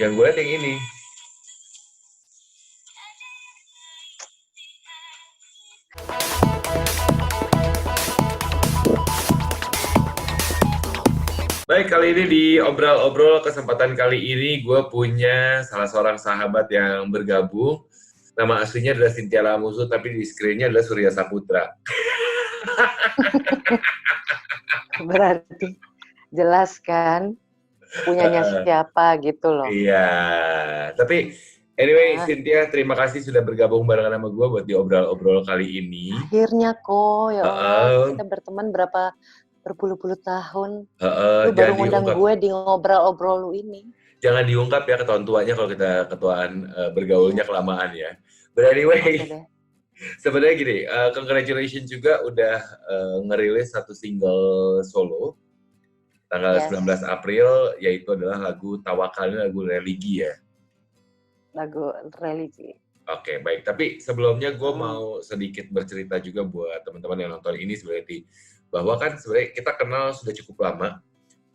Yang gue lihat yang ini. Baik, kali ini di obrol-obrol kesempatan kali ini gue punya salah seorang sahabat yang bergabung. Nama aslinya adalah Cynthia Lamusu, tapi di screen-nya adalah Surya Saputra. Berarti jelas kan punyanya siapa gitu loh. Iya, tapi anyway, Nah, Cynthia, terima kasih sudah bergabung barengan sama gue buat di obrol-obrol kali ini. akhirnya kok, ya Allah, Heeh, kita berteman berpuluh-puluh tahun. heeh, Lu jangan baru ngundang diungkap. gue di ngobrol-obrol lu ini. Jangan diungkap ya ketahuan tuanya kalau kita ketuaan bergaulnya Iya, kelamaan ya. But oke anyway, deh. sebenarnya gini, congratulations juga udah ngerilis satu single solo tanggal 19 Yes, April, yaitu adalah lagu Tawakal, ini lagu religi ya. lagu religi. Oke, baik. Tapi sebelumnya gue Hmm. mau sedikit bercerita juga buat teman-teman yang nonton ini sebenarnya, bahwa kan sebenarnya kita kenal sudah cukup lama.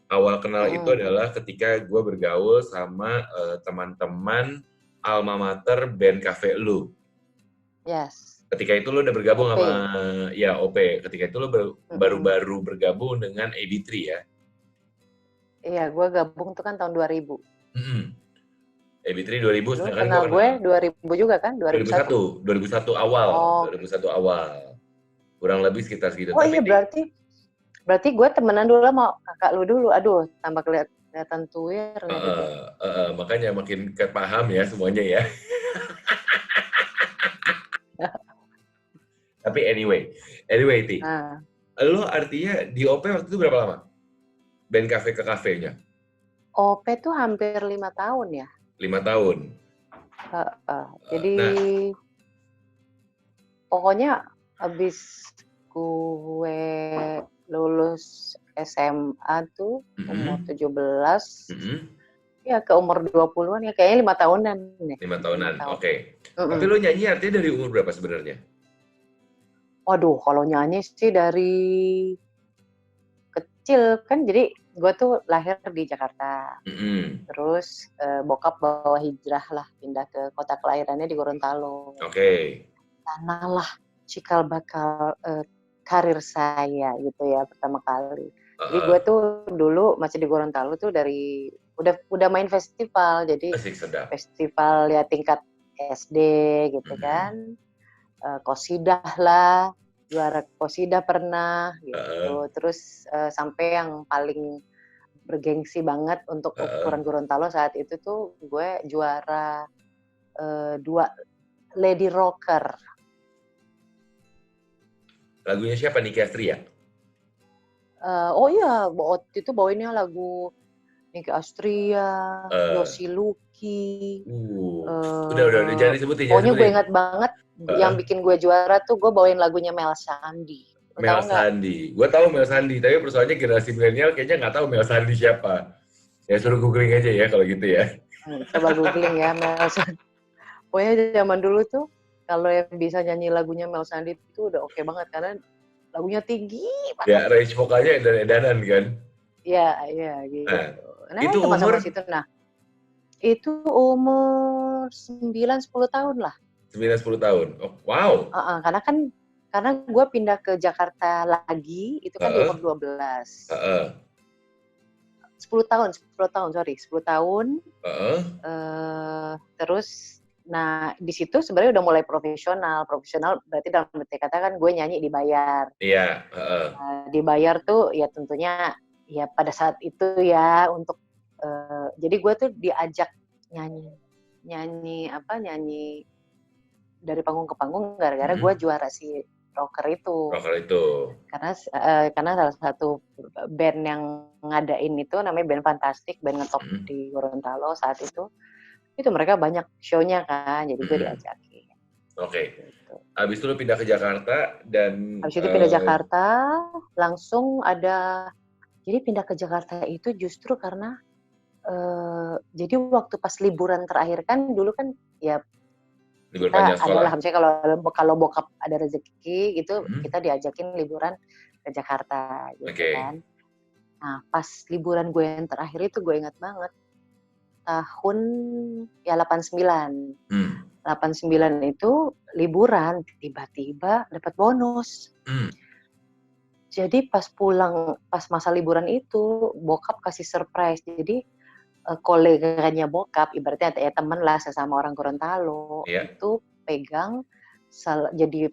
Awal kenal itu Mm-mm. adalah ketika gue bergaul sama teman-teman alma mater band cafe lu. Yes, Ketika itu lu udah bergabung sama OP. ya OP. Ketika itu lu Mm-mm. baru-baru bergabung dengan AB3 ya. Iya, gue gabung tuh kan tahun 2000. Mm-mm. AB3 2000, Lu sedangkan gue kenal kenal gue 2000 juga kan? 2001. 2001 awal, Oh, 2001 awal. Kurang lebih sekitar segitu. oh Tapi iya berarti gue temenan dulu sama kakak lu dulu. Aduh, tambah kelihatan tuir lagi gue. makanya makin kepaham ya semuanya ya. Tapi anyway Ti, Nah, lo artinya di OP waktu itu berapa lama? Band cafe ke kafenya? OP tuh hampir 5 tahun ya. 5 tahun. Jadi Nah, pokoknya abis gue lulus SMA tuh umur 17, ya ke umur 20-an ya kayaknya 5 tahunan deh. 5 5 tahunan, tahun. oke. Tapi Mm-mm. lo nyanyi artinya dari umur berapa sebenarnya? Waduh, kalau nyanyi sih dari kecil kan, jadi gue tuh lahir di Jakarta. Mm-mm. Terus bokap bawa hijrah lah, pindah ke kota kelahirannya di Gorontalo. Oke. Sanalah cikal bakal karir saya gitu ya pertama kali. Jadi gue tuh dulu masih di Gorontalo tuh dari udah main festival, jadi Asik sedap. festival ya tingkat SD gitu Mm-mm. kan. Qosidah lah, juara Qosidah pernah Uh, gitu. Terus sampai yang paling bergengsi banget untuk uh, ukuran Gorontalo saat itu tuh gue juara 2 Lady Rocker. lagunya siapa? Niki Astria? Oh iya, waktu itu bawainnya lagu Nicky Astria, Uh, Yosi Luki. udah, jangan Pokoknya gue disebutin. ingat banget yang Uh, bikin gue juara tuh gue bawain lagunya Mel Sandi. Lo Mel tau nggak? Sandi. Gue tahu Mel Sandi, tapi persoalannya generasi milenial kayaknya nggak tahu Mel Sandi siapa. Ya suruh googling aja ya kalau gitu ya. Coba googling ya Mel Sandi. Pokoknya zaman dulu tuh kalau yang bisa nyanyi lagunya Mel Sandi itu udah oke banget karena lagunya tinggi banget. Ya, range vokalnya edan-edanan kan. Iya Nah, gitu. Nah itu itu masa-masa umur itu. Nah itu umur 9-10 tahun lah. 9-10 tahun. Oh, wow. Karena gue pindah ke Jakarta lagi itu kan di Heeh, umur 12. heeh, 10 tahun, 10 tahun. heeh, Terus nah di situ sebenarnya udah mulai profesional berarti dalam arti kata kan gue nyanyi dibayar. iya, heeh, Dibayar tuh ya tentunya ya pada saat itu ya untuk jadi gue tuh diajak nyanyi dari panggung ke panggung gara-gara gue juara si rocker itu. rocker itu. Karena salah satu band yang ngadain itu namanya band Fantastic, band ngetop di Gorontalo saat itu mereka banyak show-nya kan, jadi gue diajakin. Oke. Gitu. Habis itu lu pindah ke Jakarta dan Habis itu pindah Jakarta, langsung jadi pindah ke Jakarta itu justru karena jadi waktu pas liburan terakhir kan dulu kan ya libur kita panjang sekolah. adalah misalnya kalau bokap ada rezeki gitu kita diajakin liburan ke Jakarta gitu kan. Nah pas liburan gue yang terakhir itu gue ingat banget tahun ya 89. 89 itu liburan, tiba-tiba dapat bonus. Jadi pas masa liburan itu, bokap kasih surprise. Jadi koleganya bokap, ibaratnya ya teman lah sesama orang Gorontalo, itu pegang jadi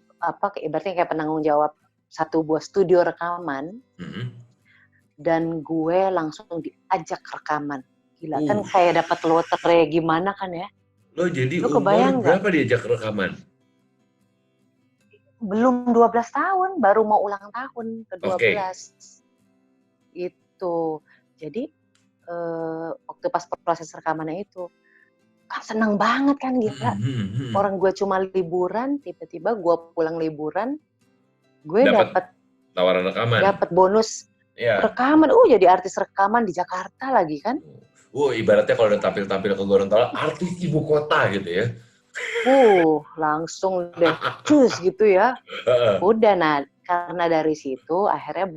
ibaratnya kayak penanggung jawab satu buah studio rekaman. Dan gue langsung diajak rekaman. Gila, kan kayak dapat lotre gimana kan ya. Lo jadi umur berapa diajak rekaman? Belum 12 tahun, baru mau ulang tahun ke-12. Itu. Jadi waktu pas proses rekamannya itu, kan seneng banget kan gila. Orang gue cuma liburan, tiba-tiba gue pulang liburan, gue dapat tawaran rekaman. Dapat bonus rekaman. Jadi artis rekaman di Jakarta lagi kan. Ibaratnya kalau udah tampil-tampil ke Gorontalo, artis ibu kota gitu ya. Langsung deh cus gitu ya. Udah, karena dari situ akhirnya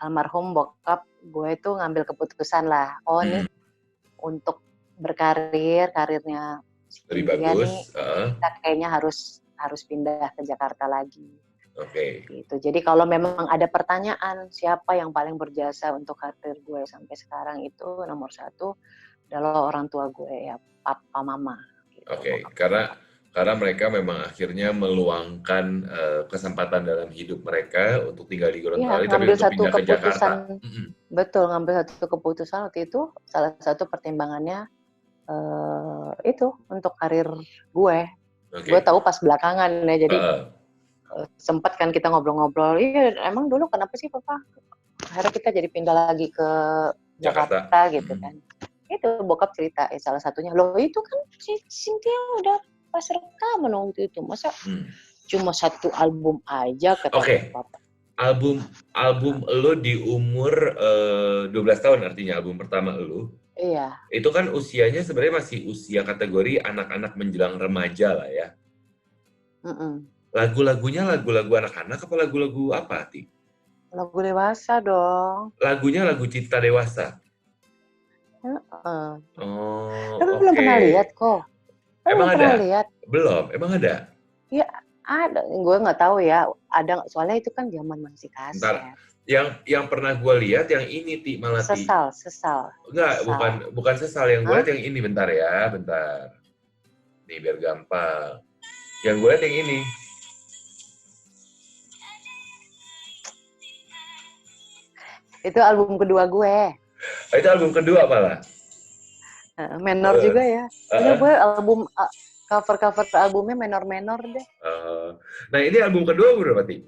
almarhum bokap gue itu ngambil keputusan lah. Nih untuk karirnya lebih bagus. Kita kayaknya harus pindah ke Jakarta lagi. Gitu. Jadi kalau memang ada pertanyaan siapa yang paling berjasa untuk karir gue sampai sekarang, itu nomor 1 adalah orang tua gue ya, papa mama. Gitu. Karena mereka memang akhirnya meluangkan kesempatan dalam hidup mereka untuk tinggal di Gorontalo, tapi untuk pindah ke Jakarta. Betul, ngambil satu keputusan waktu itu, salah satu pertimbangannya itu untuk karir gue. Gue tahu pas belakangan ya, jadi sempat kan kita ngobrol-ngobrol, emang dulu kenapa sih papa akhirnya kita jadi pindah lagi ke Jakarta gitu kan. Itu bokap cerita, salah satunya, loh itu kan si Cynthia udah pas rekaman waktu itu, masa cuma satu album aja kata papa. Album lo di umur 12 tahun artinya album pertama lo. Iya. Itu kan usianya sebenarnya masih usia kategori anak-anak menjelang remaja lah ya. Lagu-lagunya lagu-lagu anak-anak apa lagu-lagu apa, Ti? Lagu dewasa dong. Lagunya lagu cinta dewasa? Tapi belum pernah lihat kok. Emang ada? Lihat? Belum, emang ada? Iya, ada. Gue nggak tahu ya. Ada, soalnya itu kan zaman masih kaset. Bentar. Yang pernah gue lihat yang ini, Ti, malah Ti. Sesal. Enggak, bukan sesal. Yang gue lihat yang ini, bentar. Nih, biar gampang. Yang gue lihat yang ini. Itu album kedua gue. Itu album kedua malah? Menor juga ya. Ini gue album, cover albumnya menor-menor deh. Nah, ini album kedua berapa, Ti?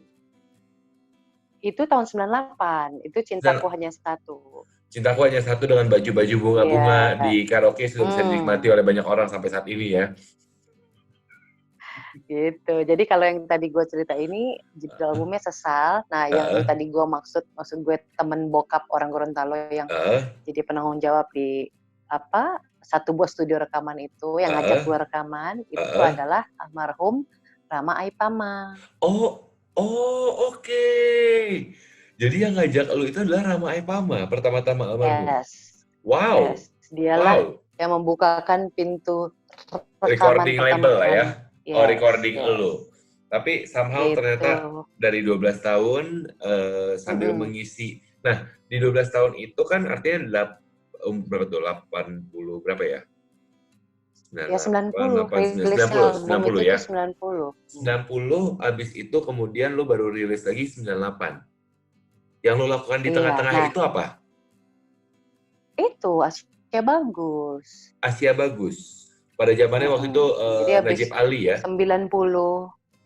Itu tahun 98. Itu Cintaku Hanya Satu. Cintaku Hanya Satu dengan baju-baju bunga-bunga di karaoke sudah bisa dinikmati oleh banyak orang sampai saat ini ya. Gitu. Jadi kalau yang tadi gue cerita ini judul albumnya Sesal. Nah, yang tadi gue maksud gue temen bokap orang Gorontalo yang jadi penanggung jawab di satu buah studio rekaman itu, yang ngajak gue rekaman itu adalah almarhum Rama Aipama. Oke. Jadi yang ngajak lu itu adalah Rama Aipama pertama-tama almarhum. Wow. Yes. Dialah yang membukakan pintu recording label lah ya. Recording lu. Tapi somehow gitu. Ternyata dari 12 tahun sambil mengisi. Nah, di 12 tahun itu kan artinya berapa tuh? 80 berapa ya? 90 ya. 90 abis itu kemudian lu baru rilis lagi 98. Yang lu lakukan di tengah-tengah itu apa? Itu Asia Bagus. Asia Bagus. Pada zamannya waktu itu Najib Ali ya? 90.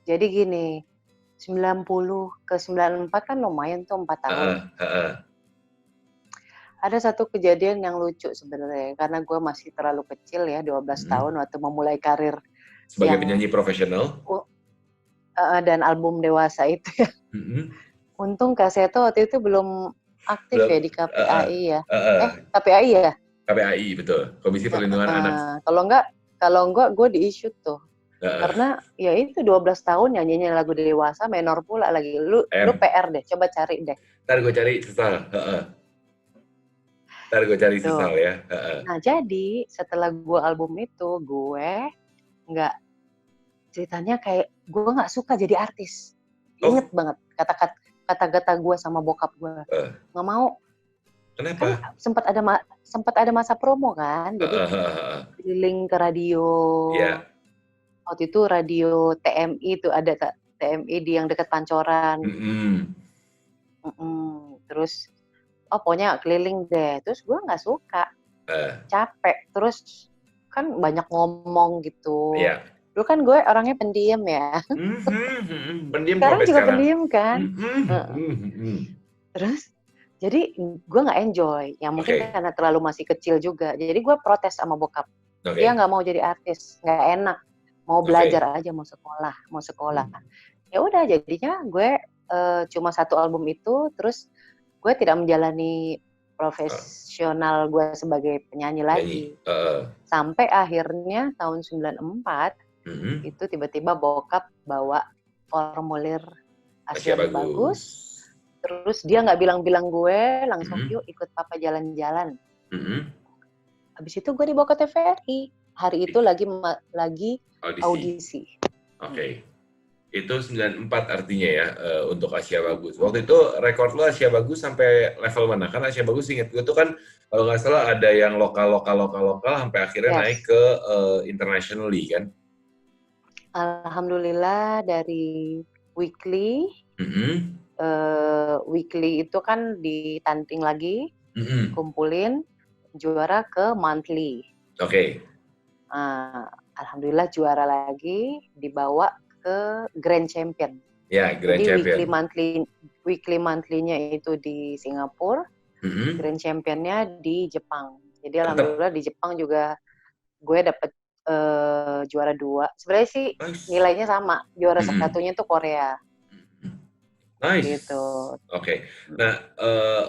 Jadi gini, 90 ke 94 kan lumayan tuh 4 tahun. Ada satu kejadian yang lucu sebenarnya, karena gue masih terlalu kecil ya, 12 tahun waktu memulai karir. Sebagai penyanyi profesional? Dan album dewasa itu ya. Untung kasetnya waktu itu belum aktif ya di KPAI ya. KPAI ya? KPAI, betul. Komisi Perlindungan Anak. Kalau enggak gue di-issue tuh. Karena ya itu 12 tahun nyanyinya lagu dewasa, menor pula lagi. Lu PR deh, coba cari deh. Ntar gue cari, Sesal. Ntar gue cari Tuh. sesal ya. Nah jadi setelah gue album itu, gue nggak, ceritanya kayak gue nggak suka jadi artis. Inget banget kata-kata gue sama bokap gue, nggak mau. Kenapa? Kan sempat ada masa promo kan, jadi keliling ke radio. Yeah. Waktu itu radio TMI itu ada TMI di yang dekat Pancoran. Terus pokoknya keliling deh. Terus gue nggak suka, capek. Terus kan banyak ngomong gitu. Yeah. Dulu kan gue orangnya pendiam ya. Pendiam sekarang juga pendiam kan. Terus jadi gue nggak enjoy. Ya mungkin karena terlalu masih kecil juga. Jadi gue protes sama bokap. Dia nggak mau jadi artis, nggak enak. Mau belajar aja, mau sekolah. Ya udah, jadinya gue cuma satu album itu. Terus gue tidak menjalani profesional gue sebagai penyanyi lagi. Sampai akhirnya tahun 94 itu tiba-tiba bokap bawa formulir Asia Bagus. Terus dia nggak bilang-bilang gue, langsung yuk ikut papa jalan-jalan. Habis itu gue dibawa ke TVRI. Hari itu lagi audisi. Oke. Itu 94 artinya ya, untuk Asia Bagus. Waktu itu rekor lo Asia Bagus sampai level mana? Kan Asia Bagus inget gue tuh kan kalau nggak salah ada yang lokal sampai akhirnya naik ke internationally kan? Alhamdulillah dari weekly. Weekly itu kan ditanting lagi, kumpulin juara ke monthly. Oke. Alhamdulillah juara lagi, dibawa ke Grand Champion. Ya, Grand Champion. Jadi weekly monthly-nya itu di Singapura, Grand Champion-nya di Jepang. Jadi alhamdulillah di Jepang juga gue dapet juara 2. Sebenarnya sih nilainya sama, juara satunya itu Korea. Nice. Gitu. Oke. Nah,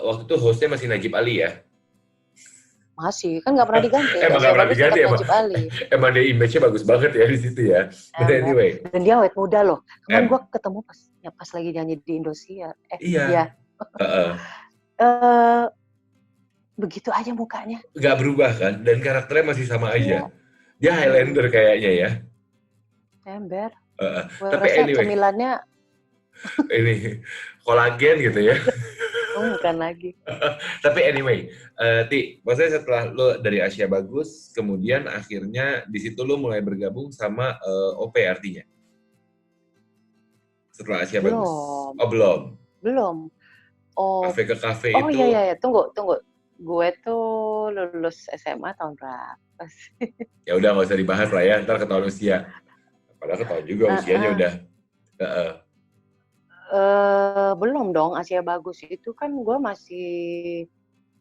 waktu itu hostnya masih Najib Ali ya? Masih, kan nggak pernah diganti. Emang nggak pernah diganti, Najib Ali. Emang dia image-nya bagus banget ya di situ ya. But anyway. Dan dia awet muda loh. Kemarin gue ketemu pas lagi nyanyi di Indosiar. Iya. Begitu aja mukanya. Nggak berubah kan? Dan karakternya masih sama aja. Dia Highlander kayaknya ya. Ember. Tapi anyway. Cemilannya ini kolagen gitu ya. Bukan lagi. Tapi anyway, Ti, maksudnya setelah lo dari Asia Bagus, kemudian akhirnya di situ lo mulai bergabung sama OP artinya? Setelah Asia Bagus? Oh, belum? Belum. Kafe ke kafe itu. Oh iya. Tunggu. Gue tuh lulus SMA tahun berapa sih? Ya udah, nggak usah dibahas lah ya, ntar ketahuan usia. Padahal ketahuan juga usianya udah. Belum dong, Asia Bagus itu kan gue masih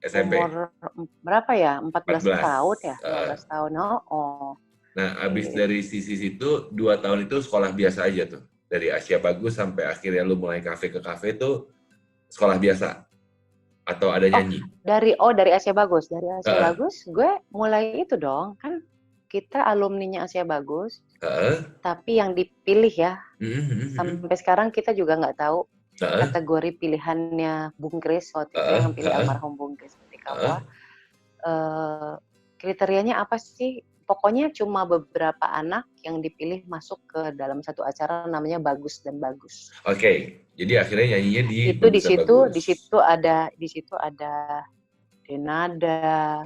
SMP. Umur berapa ya? 14 tahun ya? 15 tahun. Nah, abis dari sisi situ 2 tahun itu sekolah biasa aja tuh. Dari Asia Bagus sampai akhirnya lu mulai kafe ke kafe tuh sekolah biasa? Atau ada nyanyi? Dari Asia Bagus. Dari Asia Bagus gue mulai itu dong. Kan kita alumninya Asia Bagus. Tapi yang dipilih ya. Sampai sekarang kita juga nggak tahu kategori pilihannya Bung Kris waktu itu yang pilih almarhum Bung Kris ketika awal. Kriterianya apa sih? Pokoknya cuma beberapa anak yang dipilih masuk ke dalam satu acara namanya Bagus dan Bagus. Oke. Jadi akhirnya nyanyinya di itu di situ ada Denada,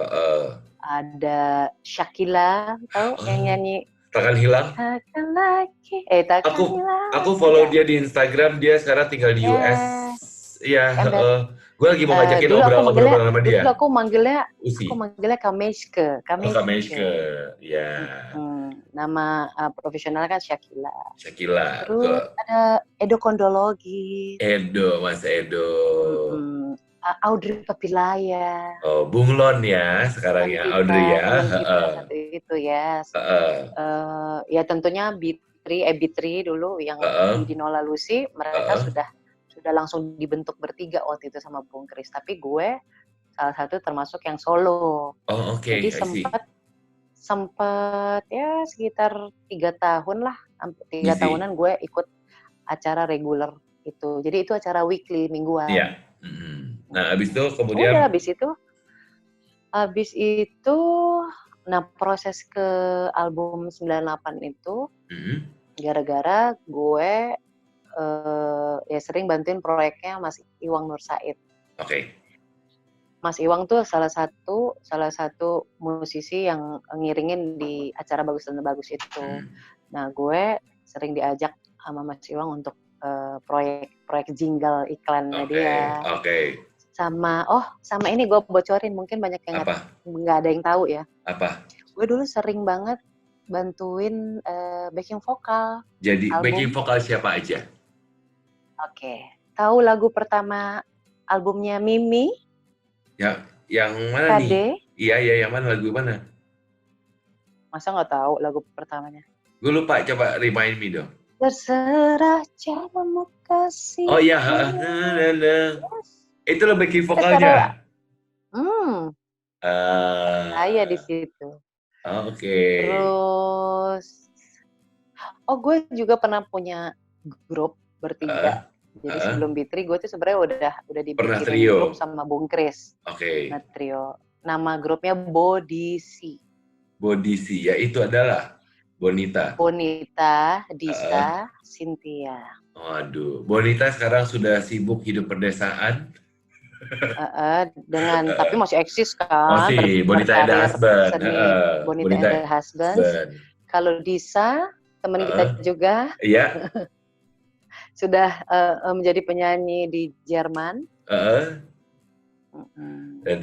ada Shakila, tahu yang nyanyi Takkan Hilang? Takkan lagi. Takkan hilang. Aku follow dia di Instagram, dia sekarang tinggal di US. Iya, gue lagi mau ngajakin ngobrol sama dia. Dulu aku manggilnya Kameshke. Kameshke, ya. Nama profesional kan Shakila. Terus ada Edo Kondologi. Mas Edo. Audrey Papilaya. Oh, Bunglon ya sekarang ya, Audrey ya. Itu ya. Ya tentunya B3 dulu yang di Dinola Lucy, mereka sudah langsung dibentuk bertiga waktu itu sama Bung Kris. Tapi gue salah satu termasuk yang solo. Oh, oke. Jadi sempat ya sekitar 3 tahun lah, 3 tahunan gue ikut acara reguler itu. Jadi itu acara weekly mingguan. Iya. Nah, abis itu kemudian. Udah, abis itu Habis itu, nah proses ke album 98 itu, gara-gara gue ya sering bantuin proyeknya Mas Iwang Nur Said. Oke. Mas Iwang tuh salah satu musisi yang ngiringin di acara Bagus dan Bagus itu. Nah, gue sering diajak sama Mas Iwang untuk proyek jingle iklannya dia. Oke. Sama ini gue bocorin, mungkin banyak yang nggak ada yang tahu ya. Apa? Gue dulu sering banget bantuin backing vokal. Jadi backing vokal siapa aja? Oke. Tahu lagu pertama albumnya Mimi? Ya, yang mana KD? nih? Iya, yang mana, lagu mana? Masa nggak tahu lagu pertamanya? Gue lupa, coba remind me dong. Terserah caramu kasih. Oh iya, itu lo backing vokalnya? Saya di situ. Oke. Terus, gue juga pernah punya grup bertiga. Jadi sebelum B3 gue tuh sebenarnya udah dibikin grup sama Bung Kris. Oke. Nah, trio. Nama grupnya Bodisi. Bodisi, ya itu adalah Bonita, Disa, Cynthia. Waduh, Bonita sekarang sudah sibuk hidup perdesaan. Tapi masih eksis kan. Masih, Bonita and the Husband. Bonita and the Husband. Kalau Disa, teman kita juga. Iya. Sudah menjadi penyanyi di Jerman. Dan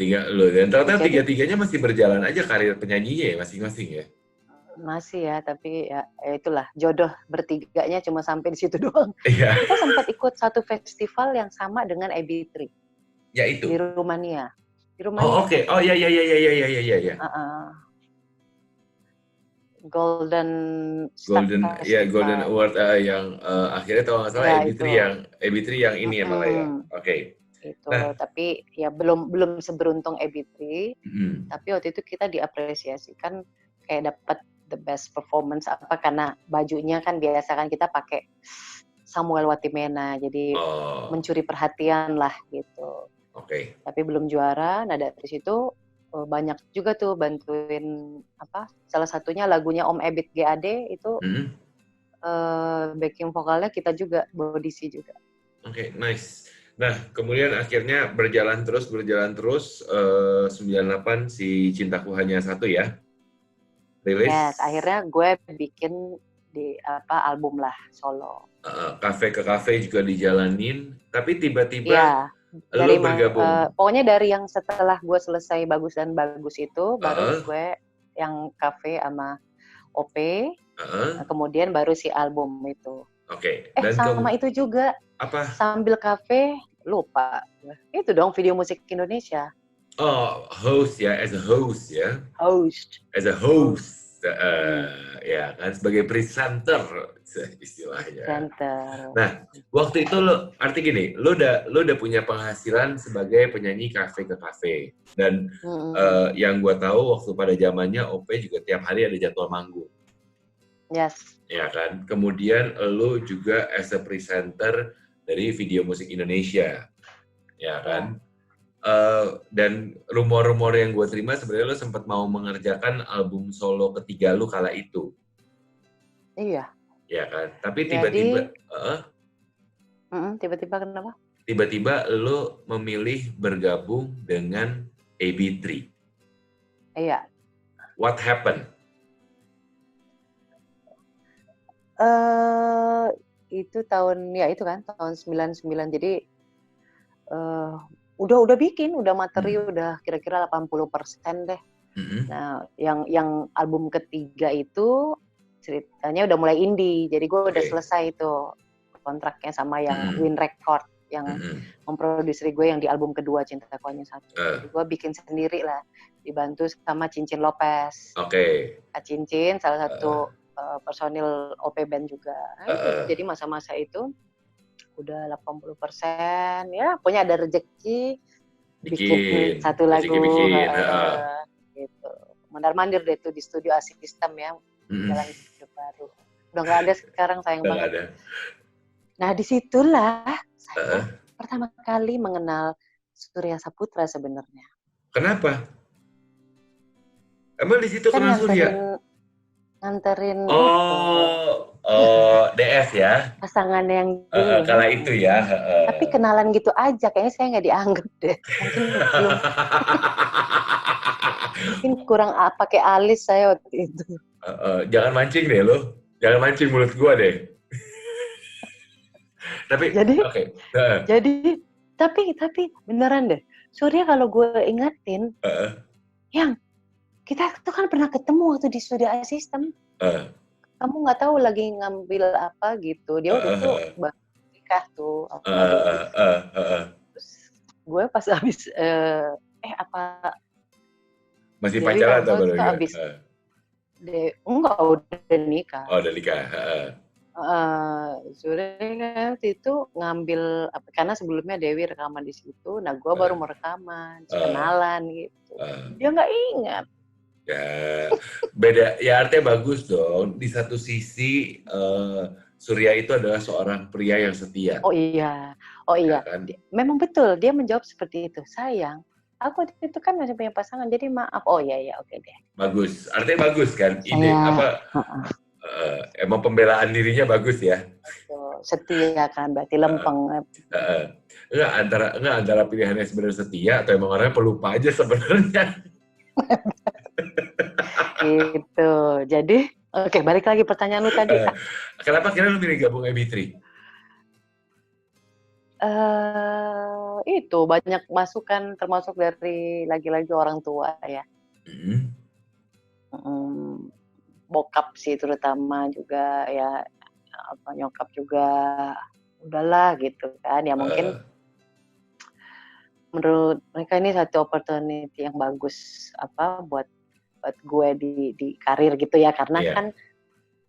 ternyata tiga-tiganya masih berjalan aja karir penyanyinya ya masing-masing ya. Masih ya, tapi ya itulah jodoh bertiganya cuma sampai di situ doang. Iya. Kita sempat ikut satu festival yang sama dengan AB3. Ya itu. Di Rumania. Oh oke. Oh ya. Golden Award yang akhirnya kalau nggak salah AB3 yang ini ya malah ya. Oke. Itu tapi ya belum seberuntung AB3. Tapi waktu itu kita diapresiasikan kayak dapat the best performance karena bajunya kan biasa kan kita pakai Samuel Watimena, jadi mencuri perhatian lah gitu. Oke. Tapi belum juara. Nah dari situ banyak juga tuh bantuin salah satunya lagunya Om Ebit GAD itu backing vokalnya kita juga, Bodisi juga. Oke, nice. Nah, kemudian akhirnya berjalan terus 98 si Cintaku Hanya Satu ya. Rilis. Yes, akhirnya gue bikin di album lah solo. Kafe ke kafe juga dijalanin, tapi tiba-tiba lo bergabung. Pokoknya dari yang setelah gue selesai Bagus dan Bagus itu, baru gue yang kafe sama OP, kemudian baru si album itu. Oke. Dan sama itu juga. Apa? Sambil kafe, lupa. Itu dong Video Musik Indonesia. Oh, host ya, as a host ya. As a host. Ya kan sebagai presenter istilahnya. Nah, waktu itu lo arti gini, lo udah punya penghasilan sebagai penyanyi kafe ke kafe dan yang gue tahu waktu pada zamannya OP juga tiap hari ada jadwal manggung. Yes. Ya kan. Kemudian lo juga as a presenter dari Video Musik Indonesia, ya kan. Dan rumor-rumor yang gue terima sebenarnya lo sempat mau mengerjakan album solo ketiga lo kala itu. Iya. Ya kan. Tapi tiba-tiba. Tiba-tiba kenapa? Tiba-tiba lo memilih bergabung dengan AB3. Iya. What happened? Itu tahun 99. Jadi udah bikin, udah materi udah kira-kira 80% deh. Nah, yang album ketiga itu ceritanya udah mulai indie. Jadi gue udah selesai itu kontraknya sama yang Win Record yang memproduksi gue yang di album kedua Cintaku Hanya Satu. Jadi gue bikin sendiri lah, dibantu sama Cincin Lopez. Kak Cincin salah satu personil OP Band juga. Jadi masa-masa itu udah 80%, ya pokoknya ada rezeki bikin satu lagu gitu. Mondar-mandir deh tuh di studio Asik System ya, Jalan Hidup Baru. Udah nggak ada sekarang, sayang banget. Nah disitulah saya pertama kali mengenal Surya Saputra sebenarnya. Kenapa? Emang di situ kan kenal Surya? Nganterin DS ya? pasangan yang dulu. Kala itu ya. Tapi kenalan gitu aja, kayaknya saya nggak dianggap deh. Mungkin kurang pakai alis saya waktu itu. Jangan mancing deh lo. Jangan mancing mulut gua deh. Tapi Jadi, oke. tapi beneran deh. Surya kalau gue ingetin, yang kita tuh kan pernah ketemu waktu di studio System. Kamu nggak tahu lagi ngambil apa gitu. Dia waktu itu baru nikah tuh sama Dewi. Terus gue pas habis apa? Masih Dewi pacaran atau kalau baru tuh nikah? habis enggak udah nikah. Oh, udah nikah. Surya kan itu ngambil karena sebelumnya Dewi rekaman di situ, nah gue baru mau rekaman, kenalan gitu. Dia nggak ingat. Ya, beda. Ya artinya bagus dong. Di satu sisi Surya itu adalah seorang pria yang setia. Oh iya. Ya kan? Memang betul dia menjawab seperti itu. Sayang, aku itu kan masih punya pasangan, jadi maaf. Oh iya oke deh. Bagus. Artinya bagus kan? Ide apa? Emang pembelaan dirinya bagus ya. Setia kan, berarti lempeng. Enggak antara pilihannya sebenarnya setia atau emang orangnya pelupa aja sebenarnya. Gitu. Jadi, oke, balik lagi pertanyaan lu tadi. Kenapa kira lu pilih gabung AB3? Itu banyak masukan termasuk dari lagi-lagi orang tua ya. Bokap sih terutama juga ya, nyokap juga udahlah gitu kan ya, mungkin menurut mereka ini satu opportunity yang bagus buat gue di karir gitu ya, karena kan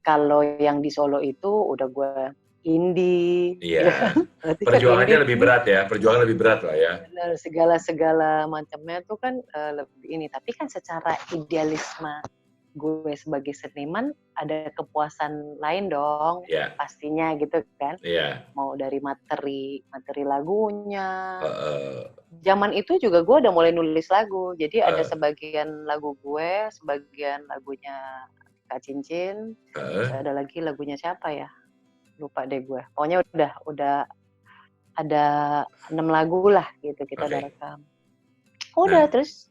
kalau yang di Solo itu udah gue indie. Iya. Perjuangannya lebih berat ya, perjuangan lebih berat lah ya. Benar, segala macamnya tuh kan lebih ini, tapi kan secara idealisme gue sebagai seniman ada kepuasan lain dong, pastinya gitu kan. Mau dari materi lagunya. Zaman itu juga gue udah mulai nulis lagu, jadi ada sebagian lagu gue, sebagian lagunya Kak Cincin, ada lagi lagunya siapa ya, lupa deh gue. Pokoknya udah ada 6 lagu lah gitu kita udah rekam. Udah terus,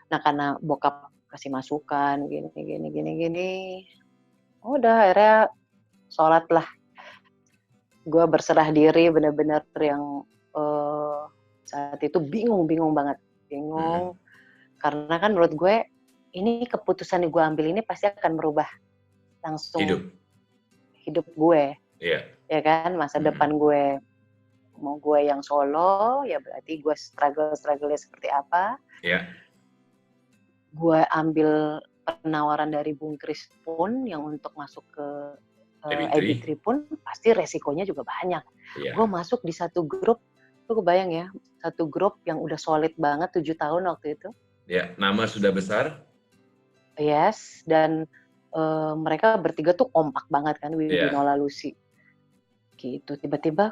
nah karena bokap kasih masukan gini, udah akhirnya sholat lah. Gue berserah diri bener-bener yang saat itu bingung banget, karena kan menurut gue ini keputusan yang gue ambil ini pasti akan merubah langsung hidup gue, ya kan, masa depan gue. Mau gue yang solo ya berarti gue struggle-nya seperti apa. Gue ambil penawaran dari Bung Kris pun yang untuk masuk ke AB3 pun pasti resikonya juga banyak. Gue masuk di satu grup, lu kebayang ya, satu grup yang udah solid banget 7 tahun waktu itu. Nama sudah besar. Yes, dan mereka bertiga tuh kompak banget kan, Widinola Lucy. Gitu, tiba-tiba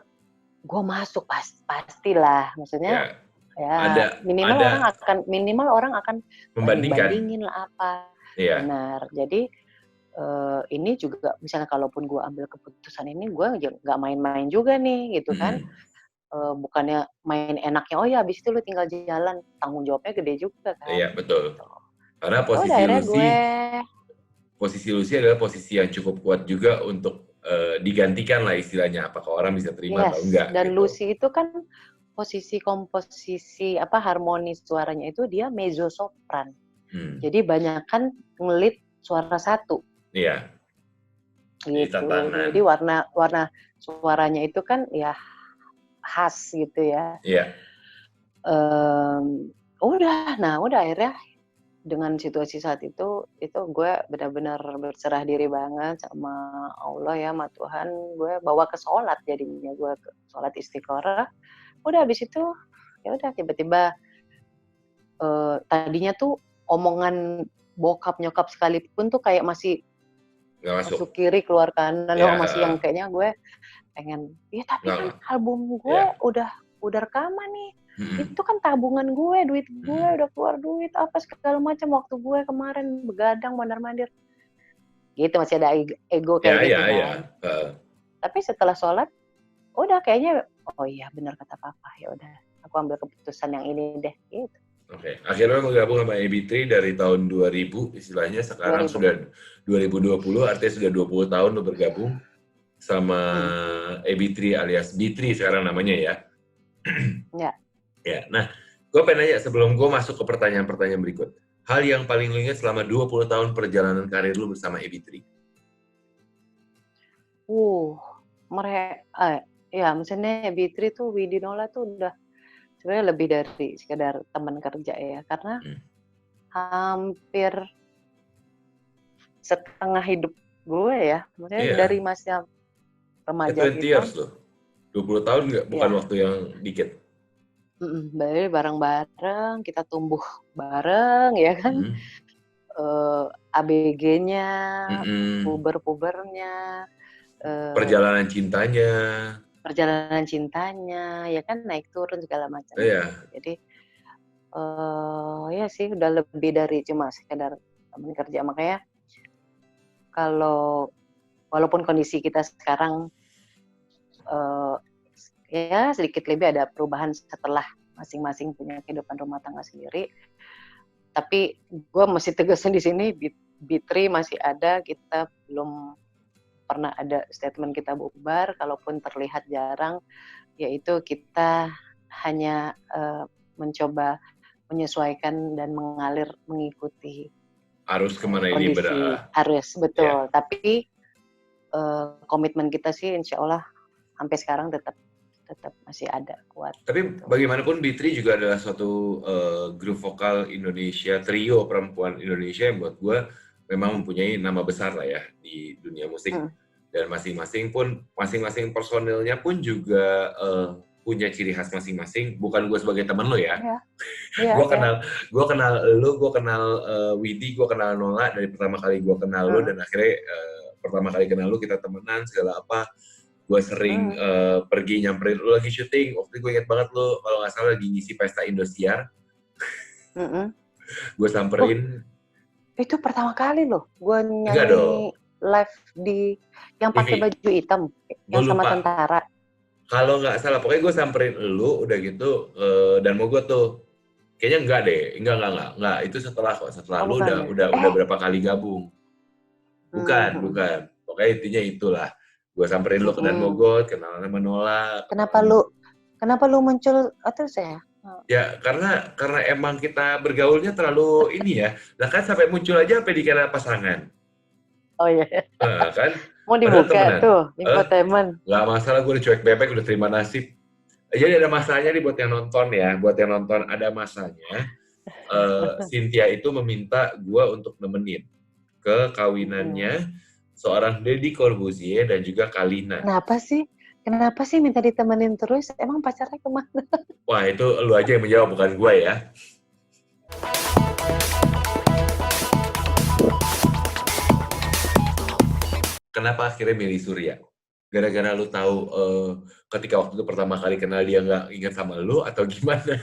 gue masuk pastilah, maksudnya minimal orang akan membandingin lah apa. Benar. Jadi ini juga misalnya kalaupun gue ambil keputusan ini, gue nggak main-main juga nih gitu kan. Bukannya main enaknya, oh ya abis itu lu tinggal jalan, tanggung jawabnya gede juga kan. Iya betul. Gitu. Karena posisi Lucy adalah posisi yang cukup kuat juga untuk digantikan lah istilahnya, apakah orang bisa terima atau enggak. Dan gitu. Lucy itu kan komposisi harmonis suaranya itu dia mezzo sopran. Jadi banyak kan ngelit suara satu. Iya. Gitu. Jadi warna suaranya itu kan ya khas gitu ya. Iya. Udah akhirnya dengan situasi saat itu gue benar-benar berserah diri banget sama Allah ya, sama Tuhan. Gue bawa ke sholat, jadinya gue ke sholat istikharah. Udah habis itu ya udah tiba-tiba tadinya tuh omongan bokap nyokap sekalipun tuh kayak masih masuk kiri keluar kanan, masih yang kayaknya gue pengen, ya tapi kan album gue udah rekaman nih, Itu kan tabungan gue, duit gue, udah keluar duit apa segala macam, waktu gue kemarin begadang mondar-mandir gitu, masih ada ego kayak gitu kan. Tapi setelah sholat udah kayaknya, oh iya benar kata papa, ya udah aku ambil keputusan yang ini deh gitu. Oke. Akhirnya menggabung sama AB3 dari tahun 2000, istilahnya sekarang 2000. sudah 2020, artinya sudah 20 tahun lo bergabung sama AB3 alias B3 sekarang namanya ya. Ya. Ya, nah, gue pengen nanya sebelum gue masuk ke pertanyaan-pertanyaan berikut. Hal yang paling lo ingat selama 20 tahun perjalanan karir lo bersama AB3? Ya misalnya AB3 tuh Widinola tuh udah sebenarnya lebih dari sekedar teman kerja ya, karena hampir setengah hidup gue ya, maksudnya dari masa remaja 20 years loh. 20 tahun nggak? Bukan waktu yang dikit. Bareng-bareng, kita tumbuh bareng ya kan. ABG-nya, puber-pubernya, perjalanan cintanya, ya kan, naik turun segala macam. Jadi ya sih udah lebih dari cuma sekedar teman kerja. Makanya kalau walaupun kondisi kita sekarang ya sedikit lebih ada perubahan setelah masing-masing punya kehidupan rumah tangga sendiri, tapi gue masih tegasin di sini, B3 masih ada, kita belum pernah ada statement kita bubar, kalaupun terlihat jarang, yaitu kita hanya mencoba menyesuaikan dan mengalir mengikuti arus kemana ini berada. Arus, betul. Tapi komitmen kita sih insya Allah sampai sekarang tetap masih ada, kuat. Tapi gitu. Bagaimanapun B3 juga adalah suatu grup vokal Indonesia, trio perempuan Indonesia yang buat gue memang mempunyai nama besar lah ya di dunia musik. Dan masing-masing personilnya pun juga punya ciri khas masing-masing. Bukan gue sebagai teman lo ya. Gue kenal lo, gue kenal Widi, gue kenal Nola dari pertama kali gue kenal lo, dan akhirnya pertama kali kenal lo kita temenan segala apa. Gue sering pergi nyamperin lu lagi syuting. Waktu itu gue inget banget lu kalau nggak salah lagi ngisi pesta Indosiar. Gue samperin. Itu pertama kali loh gue nyanyi live di yang pakai baju hitam yang sama tentara. Kalau nggak salah pokoknya gue samperin lu udah gitu dan mau gue tuh kayaknya enggak itu setelah lu udah berapa kali gabung. Bukan. Pokoknya intinya itulah. Gue samperin lu ke Dan Mogot, kenalan sama Nola. Kenapa lu muncul terus ya? Ya karena emang kita bergaulnya terlalu ini ya. Lah kan sampai muncul aja sampai dikira pasangan. Oh iya. Nah, kan. Mau dibuka tuh, infotainment. Gak masalah, gue udah cuek bebek, udah terima nasib. Jadi ada masanya nih buat yang nonton ya. Buat yang nonton ada masanya. Cynthia itu meminta gue untuk nemenin ke kawinannya seorang Deddy Corbuzier dan juga Kalina. Kenapa sih minta ditemenin terus? Emang pacarnya kemana? Wah, itu lu aja yang menjawab, bukan gue ya. Kenapa akhirnya milih Surya? Gara-gara lu tahu ketika waktu itu pertama kali kenal dia nggak ingat sama lu atau gimana?